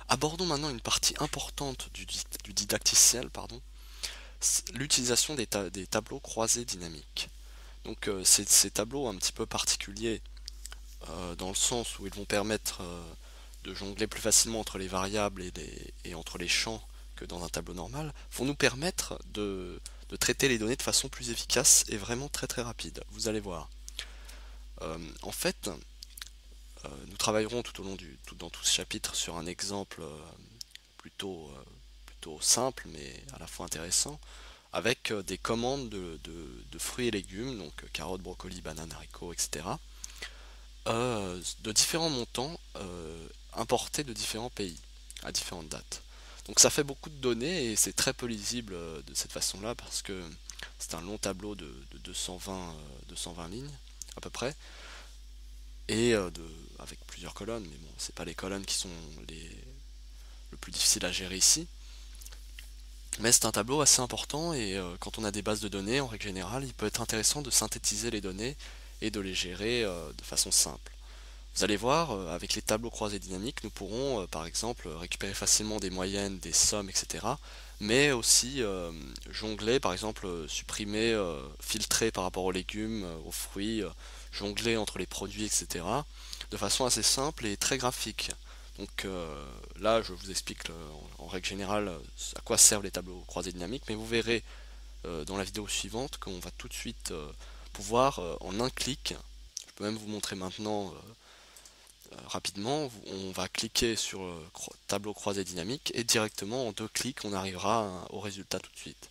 Abordons maintenant une partie importante du didacticiel, pardon, l'utilisation des tableaux croisés dynamiques. Donc ces tableaux un petit peu particuliers dans le sens où ils vont permettre de jongler plus facilement entre les variables et entre les champs que dans un tableau normal, vont nous permettre de traiter les données de façon plus efficace et vraiment très très rapide. Vous allez voir. En fait, nous travaillerons tout au long dans tout ce chapitre sur un exemple plutôt, plutôt simple mais à la fois intéressant, avec des commandes de fruits et légumes, donc carottes, brocolis, bananes, haricots, etc., de différents montants importés de différents pays, à différentes dates. Donc ça fait beaucoup de données et c'est très peu lisible de cette façon-là parce que c'est un long tableau de 220 lignes à peu près, et avec plusieurs colonnes, mais bon, c'est pas les colonnes qui sont le plus difficile à gérer ici. Mais c'est un tableau assez important et quand on a des bases de données, en règle générale, il peut être intéressant de synthétiser les données et de les gérer de façon simple. Vous allez voir, avec les tableaux croisés dynamiques, nous pourrons par exemple récupérer facilement des moyennes, des sommes, etc. Mais aussi jongler, par exemple supprimer, filtrer par rapport aux légumes, aux fruits, jongler entre les produits, etc. De façon assez simple et très graphique. Donc là, je vous explique en règle générale à quoi servent les tableaux croisés dynamiques, mais vous verrez dans la vidéo suivante qu'on va tout de suite pouvoir, en un clic, je peux même vous montrer maintenant rapidement, on va cliquer sur le tableau croisé dynamique et directement en deux clics on arrivera au résultat tout de suite.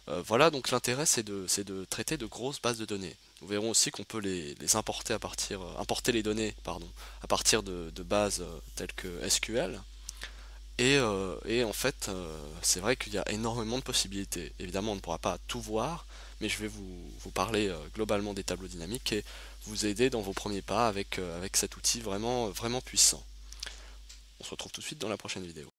Voilà, donc l'intérêt c'est de traiter de grosses bases de données. Nous verrons aussi qu'on peut les importer importer les données, pardon, à partir de bases telles que SQL. Et en fait, c'est vrai qu'il y a énormément de possibilités. Évidemment, on ne pourra pas tout voir, mais je vais vous parler globalement des tableaux dynamiques et vous aider dans vos premiers pas avec cet outil vraiment, vraiment puissant. On se retrouve tout de suite dans la prochaine vidéo.